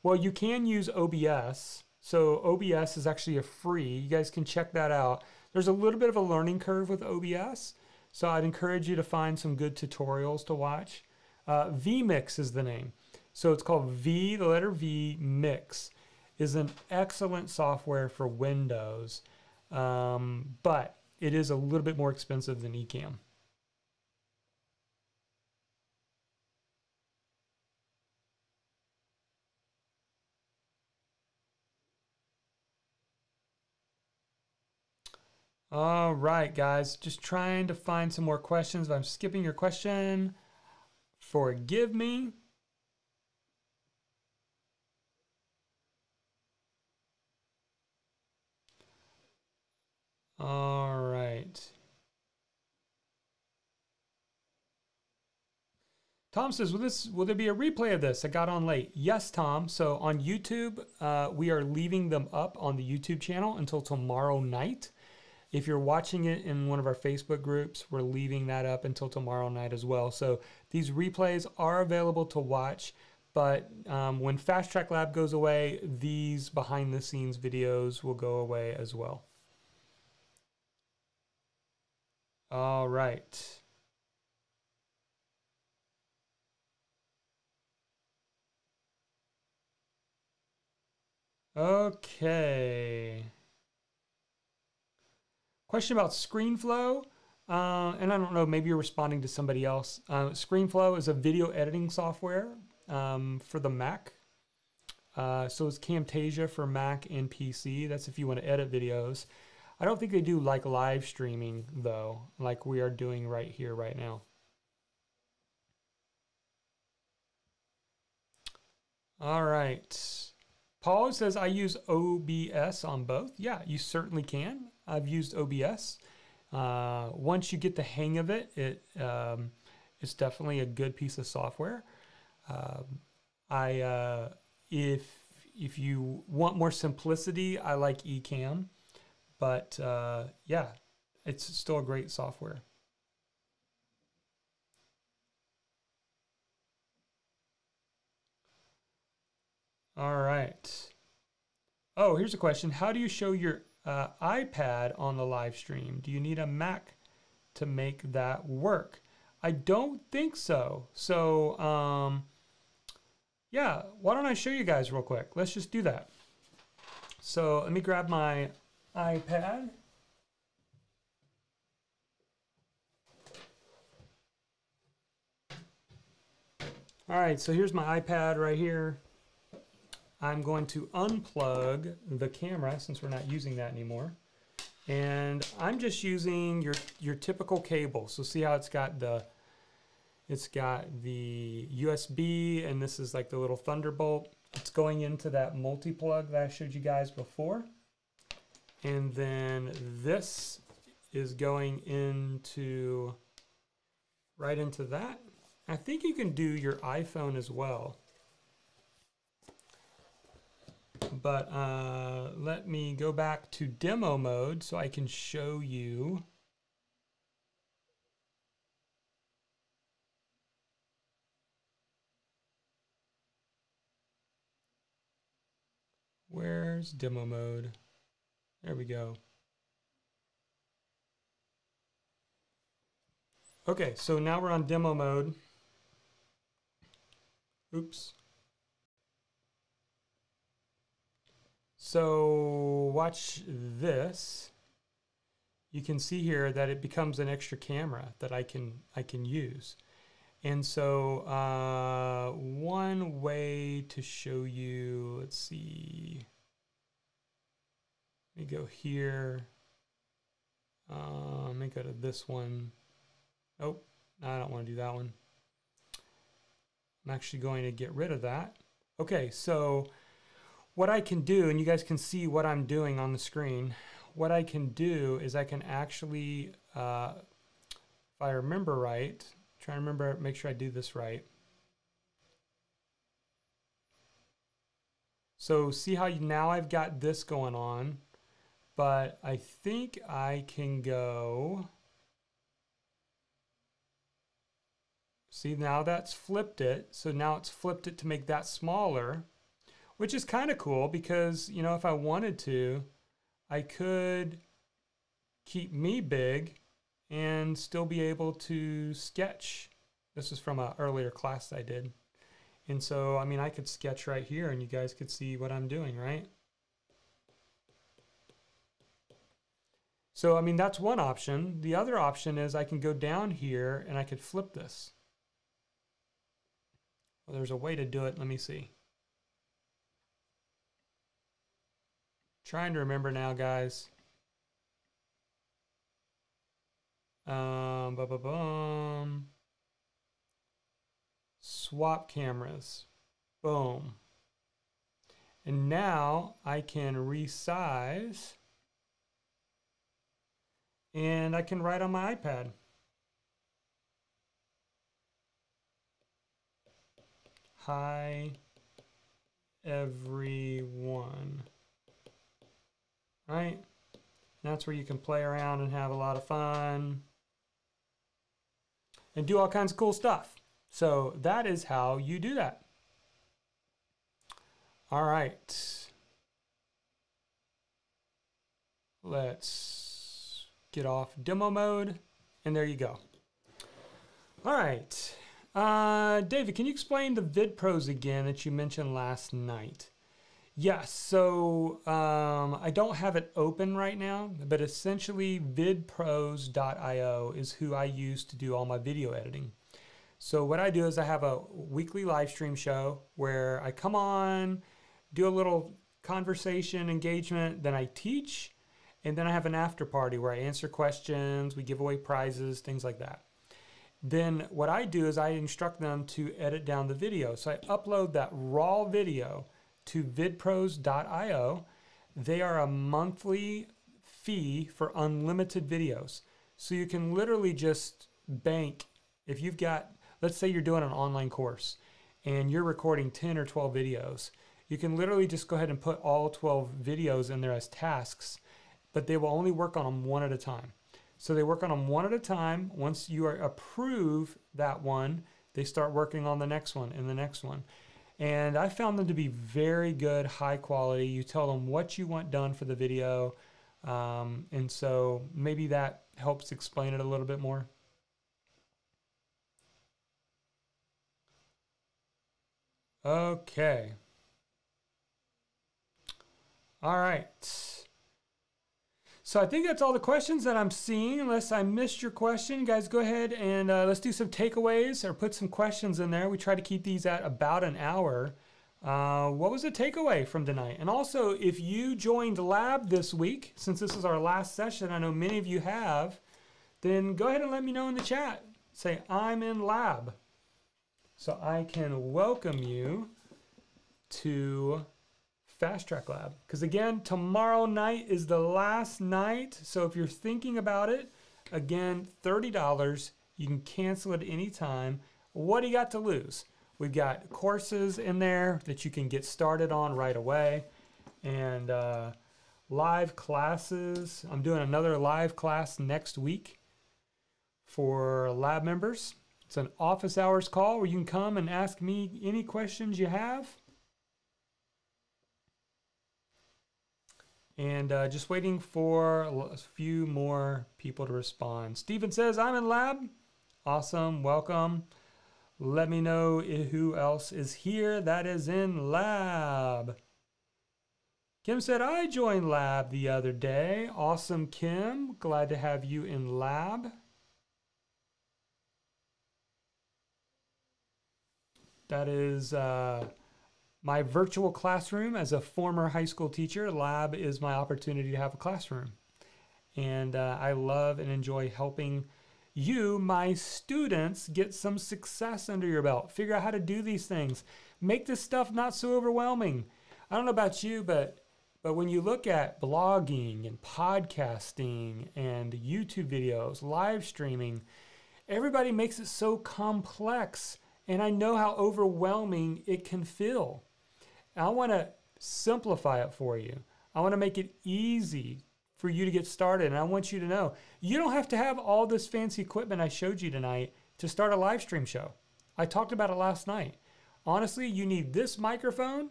well, you can use OBS. So OBS is actually a free. You guys can check that out. There's a little bit of a learning curve with OBS. So I'd encourage you to find some good tutorials to watch. vMix is the name. So it's called the letter V, Mix. Is an excellent software for Windows, but it is a little bit more expensive than Ecamm. All right, guys, just trying to find some more questions. If I'm skipping your question, forgive me. All right. Tom says, will there be a replay of this? I got on late. Yes, Tom. So on YouTube, we are leaving them up on the YouTube channel until tomorrow night. If you're watching it in one of our Facebook groups, we're leaving that up until tomorrow night as well. So these replays are available to watch, but when Fast Track Lab goes away, these behind the scenes videos will go away as well. All right. Okay. Question about ScreenFlow, and I don't know, maybe you're responding to somebody else. ScreenFlow is a video editing software for the Mac. So it's Camtasia for Mac and PC. That's if you want to edit videos. I don't think they do like live streaming though, like we are doing right here, right now. All right. Paul says, I use OBS on both. Yeah, you certainly can. I've used OBS. Once you get the hang of it, it's definitely a good piece of software. If you want more simplicity, I like Ecamm, but yeah, it's still a great software. All right. Oh, here's a question. How do you show your iPad on the live stream? Do you need a Mac to make that work? I don't think so. So, yeah, why don't I show you guys real quick? Let's just do that. So let me grab my iPad. All right, so here's my iPad right here. I'm going to unplug the camera since we're not using that anymore. And I'm just using your typical cable. So see how it's got the USB, and this is like the little Thunderbolt. It's going into that multi-plug that I showed you guys before. And then this is going into right into that. I think you can do your iPhone as well. But let me go back to demo mode so I can show you. Where's demo mode? There we go. Okay, so now we're on demo mode. Oops. So watch this. You can see here that it becomes an extra camera that I can use. And so one way to show you, let's see. Let me go here. Let me go to this one. Oh, I don't want to do that one. I'm actually going to get rid of that. Okay, so what I can do, and you guys can see what I'm doing on the screen, what I can do is I can actually, if I remember right, try to remember, make sure I do this right. So see how now I've got this going on, but I think I can go, see now that's flipped it, so now it's flipped it to make that smaller, which is kind of cool because, you know, if I wanted to, I could keep me big and still be able to sketch. This is from an earlier class I did. And so, I mean, I could sketch right here and you guys could see what I'm doing, right? So, I mean, that's one option. The other option is I can go down here and I could flip this. Well, there's a way to do it. Let me see. Trying to remember now, guys. Swap cameras. Boom. And now I can resize. And I can write on my iPad. Hi, everyone. Right? And that's where you can play around and have a lot of fun and do all kinds of cool stuff. So that is how you do that. All right. Let's get off demo mode, and there you go. All right. David, can you explain the VidPros again that you mentioned last night? Yes, so I don't have it open right now, but essentially vidpros.io is who I use to do all my video editing. So what I do is I have a weekly live stream show where I come on, do a little conversation, engagement, then I teach, And then I have an after party where I answer questions, we give away prizes, things like that. Then what I do is I instruct them to edit down the video. So I upload that raw video to vidpros.io. They are a monthly fee for unlimited videos. So you can literally just bank, if you've got, let's say you're doing an online course and you're recording 10 or 12 videos, you can literally just go ahead and put all 12 videos in there as tasks, but they will only work on them one at a time. So they work on them one at a time. Once you approve that one, they start working on the next one and the next one. And I found them to be very good, high quality. You tell them what you want done for the video. And so maybe that helps explain it a little bit more. Okay. All right. So I think that's all the questions that I'm seeing, unless I missed your question. Guys, go ahead and let's do some takeaways or put some questions in there. We try to keep these at about an hour. What was the takeaway from tonight? And also, if you joined Lab this week, since this is our last session, I know many of you have, then go ahead and let me know in the chat. Say, I'm in Lab. So I can welcome you to Fast Track Lab. Because again, tomorrow night is the last night. So if you're thinking about it, again, $30. You can cancel it any time. What do you got to lose? We've got courses in there that you can get started on right away. And live classes. I'm doing another live class next week for lab members. It's an office hours call where you can come and ask me any questions you have. And just waiting for a few more people to respond. Steven says, I'm in Lab. Awesome. Welcome. Let me know who else is here that is in Lab. Kim said, I joined Lab the other day. Awesome, Kim. Glad to have you in Lab. That is my virtual classroom. As a former high school teacher, Lab is my opportunity to have a classroom. And I love and enjoy helping you, my students, get some success under your belt. Figure out how to do these things. Make this stuff not so overwhelming. I don't know about you, but when you look at blogging and podcasting and YouTube videos, live streaming, everybody makes it so complex. And I know how overwhelming it can feel. I want to simplify it for you. I want to make it easy for you to get started. And I want you to know, you don't have to have all this fancy equipment I showed you tonight to start a live stream show. I talked about it last night. Honestly, you need this microphone.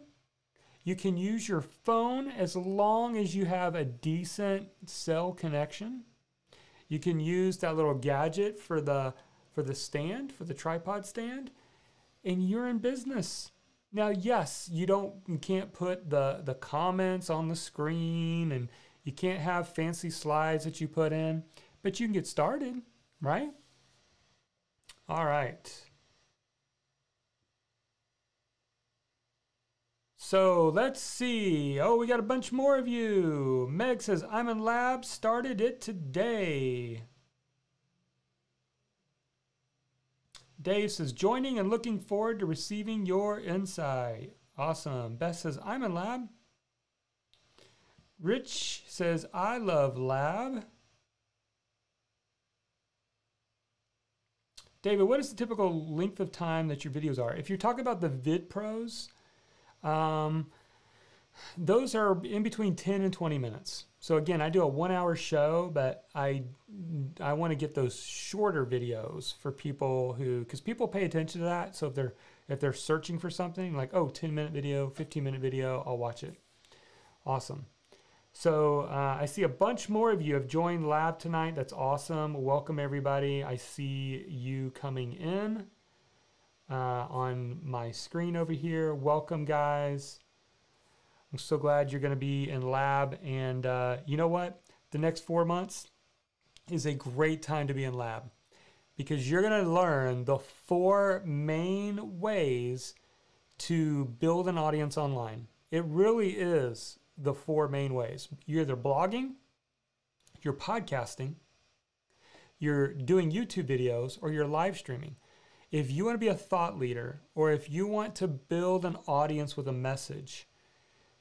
You can use your phone as long as you have a decent cell connection. You can use that little gadget for the stand, for the tripod stand, and you're in business. Now, yes, you can't put the comments on the screen, and you can't have fancy slides that you put in, but you can get started, right? All right. So let's see. Oh, we got a bunch more of you. Meg says, I'm in Lab, started it today. Dave says, joining and looking forward to receiving your insight. Awesome. Beth says, I'm in Lab. Rich says, I love Lab. David, what is the typical length of time that your videos are? If you're talking about the VidPros, those are in between 10 and 20 minutes. So again, I do a 1 hour show, but I want to get those shorter videos for people because people pay attention to that. So if they're searching for something like, oh, 10-minute video, 15-minute video, I'll watch it. Awesome. So I see a bunch more of you have joined Lab tonight. That's awesome. Welcome everybody. I see you coming in on my screen over here. Welcome guys. I'm so glad you're going to be in Lab. And you know what? The next 4 months is a great time to be in Lab because you're going to learn the 4 main ways to build an audience online. It really is the 4 main ways. You're either blogging, you're podcasting, you're doing YouTube videos, or you're live streaming. If you want to be a thought leader, or if you want to build an audience with a message,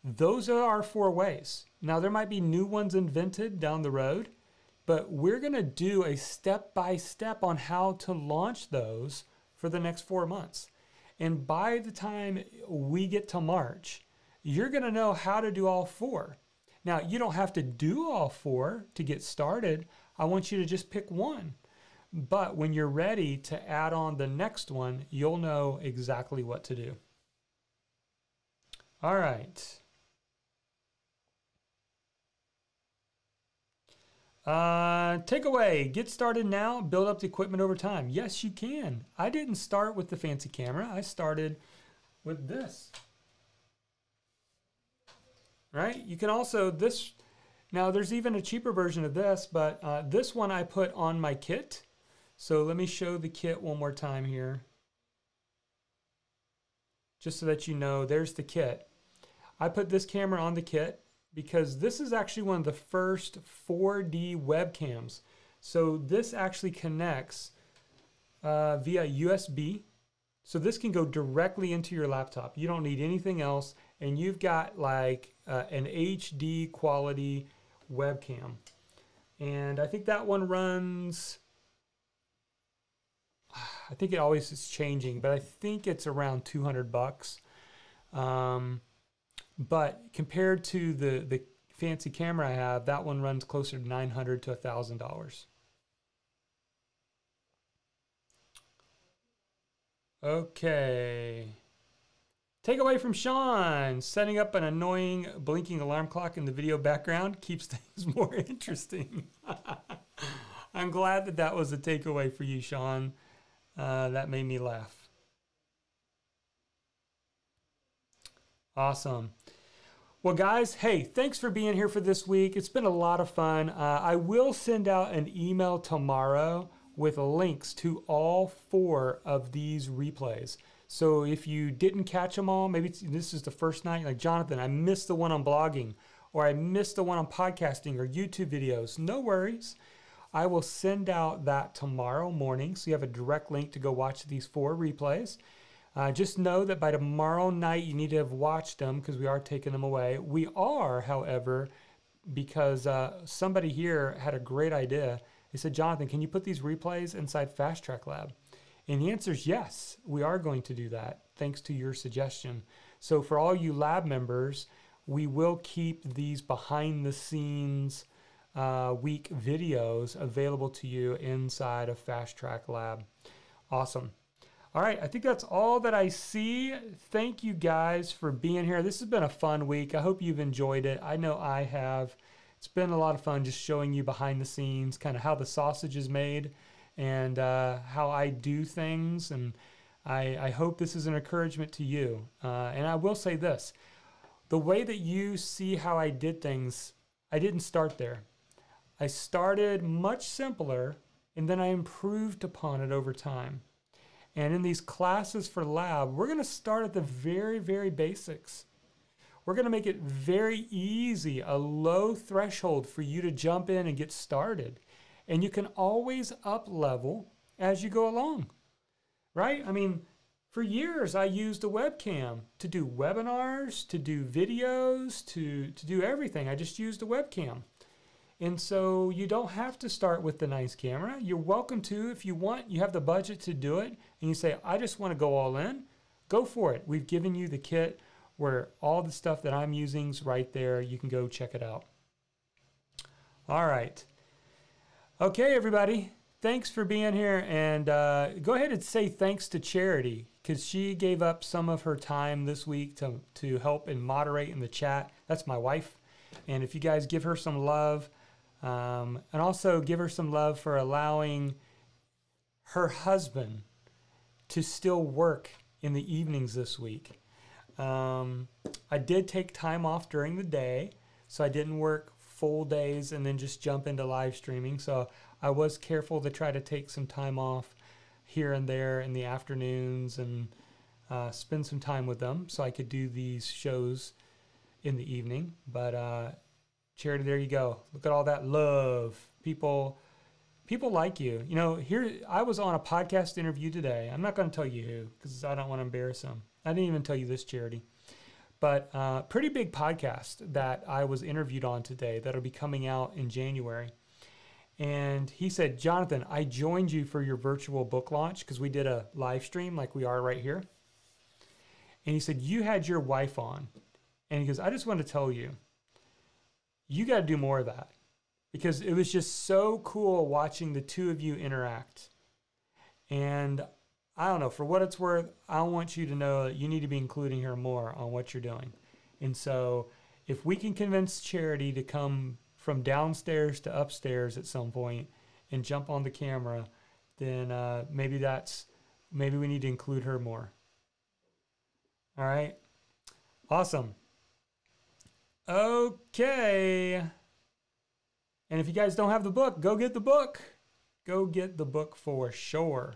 those are our 4 ways. Now, there might be new ones invented down the road, but we're going to do a step-by-step on how to launch those for the next 4 months. And by the time we get to March, you're going to know how to do all 4. Now, you don't have to do all 4 to get started. I want you to just pick one. But when you're ready to add on the next one, you'll know exactly what to do. All right. Takeaway, get started now, build up the equipment over time. Yes, you can. I didn't start with the fancy camera. I started with this. Right? You can also, now there's even a cheaper version of this, but this one I put on my kit. So let me show the kit one more time here. Just so that you know, there's the kit. I put this camera on the kit because this is actually one of the first 4D webcams. So this actually connects via USB. So this can go directly into your laptop. You don't need anything else. And you've got like an HD quality webcam. And I think that one runs, I think it always is changing, but I think it's around $200. But compared to the fancy camera I have, that one runs closer to $900 to $1,000. Okay. Takeaway from Sean: setting up an annoying blinking alarm clock in the video background keeps things more interesting. I'm glad that that was a takeaway for you, Sean. That made me laugh. Awesome. Well, guys, hey, thanks for being here for this week. It's been a lot of fun. I will send out an email tomorrow with links to all 4 of these replays. So if you didn't catch them all, maybe this is the first night, like Jonathan, I missed the one on blogging, or I missed the one on podcasting or YouTube videos. No worries. I will send out that tomorrow morning, so you have a direct link to go watch these 4 replays. Just know that by tomorrow night, you need to have watched them because we are taking them away. We are, however, because somebody here had a great idea. They said, Jonathan, can you put these replays inside Fast Track Lab? And the answer is yes, we are going to do that, thanks to your suggestion. So for all you lab members, we will keep these behind the scenes week videos available to you inside of Fast Track Lab. Awesome. All right, I think that's all that I see. Thank you guys for being here. This has been a fun week. I hope you've enjoyed it. I know I have. It's been a lot of fun just showing you behind the scenes, kind of how the sausage is made and how I do things. And I hope this is an encouragement to you. And I will say this, the way that you see how I did things, I didn't start there. I started much simpler, and then I improved upon it over time. And in these classes for lab, we're going to start at the very, very basics. We're going to make it very easy, a low threshold for you to jump in and get started. And you can always up level as you go along, right? I mean, for years, I used a webcam to do webinars, to do videos, to do everything. I just used a webcam. And so you don't have to start with the nice camera. You're welcome to if you want. You have the budget to do it. And you say, I just want to go all in. Go for it. We've given you the kit where all the stuff that I'm using is right there. You can go check it out. All right. Okay, everybody. Thanks for being here. And go ahead and say thanks to Charity, because she gave up some of her time this week to help and moderate in the chat. That's my wife. And if you guys give her some love, and also give her some love for allowing her husband to still work in the evenings this week. I did take time off during the day, so I didn't work full days and then just jump into live streaming. So I was careful to try to take some time off here and there in the afternoons and spend some time with them so I could do these shows in the evening. But Charity, there you go. Look at all that love. People like you. You know, here I was on a podcast interview today. I'm not going to tell you who because I don't want to embarrass them. I didn't even tell you this, Charity. But pretty big podcast that I was interviewed on today that'll be coming out in January. And he said, Jonathan, I joined you for your virtual book launch because we did a live stream like we are right here. And he said, you had your wife on. And he goes, I just want to tell you, you got to do more of that. Because it was just so cool watching the two of you interact. And I don't know, for what it's worth, I want you to know that you need to be including her more on what you're doing. And so if we can convince Charity to come from downstairs to upstairs at some point and jump on the camera, then maybe we need to include her more. All right. Awesome. Okay. And if you guys don't have the book, go get the book. Go get the book for sure.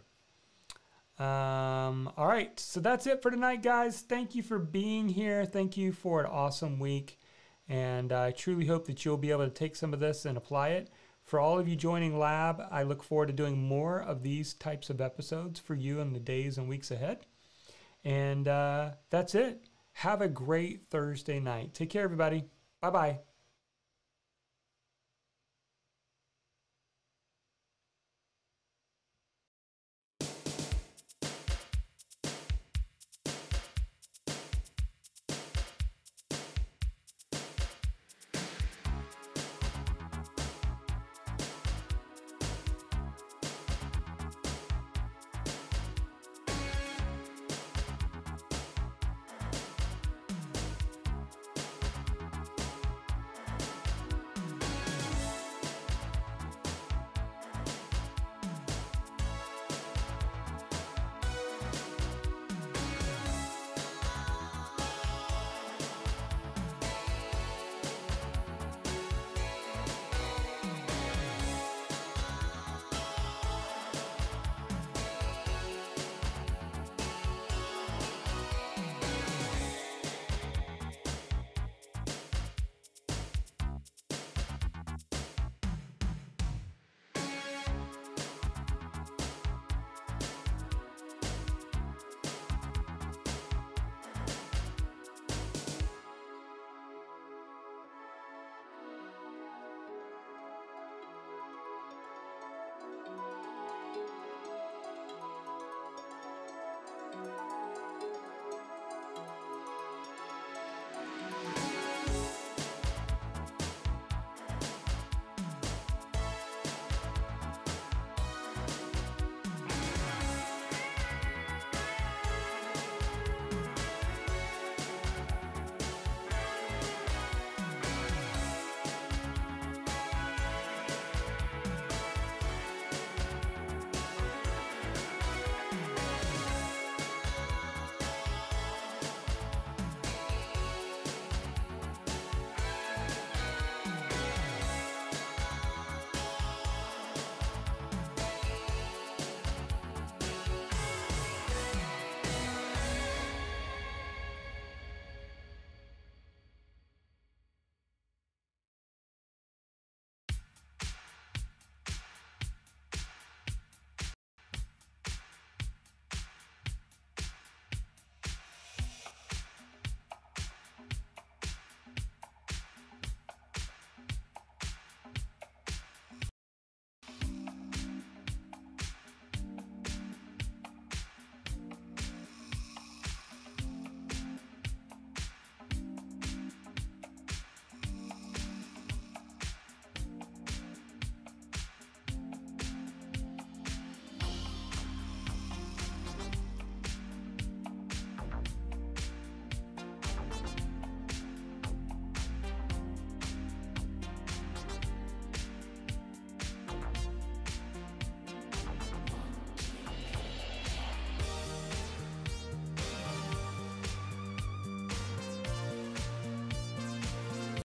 All right. So that's it for tonight, guys. Thank you for being here. Thank you for an awesome week. And I truly hope that you'll be able to take some of this and apply it. For all of you joining Lab, I look forward to doing more of these types of episodes for you in the days and weeks ahead. And that's it. Have a great Thursday night. Take care, everybody. Bye-bye.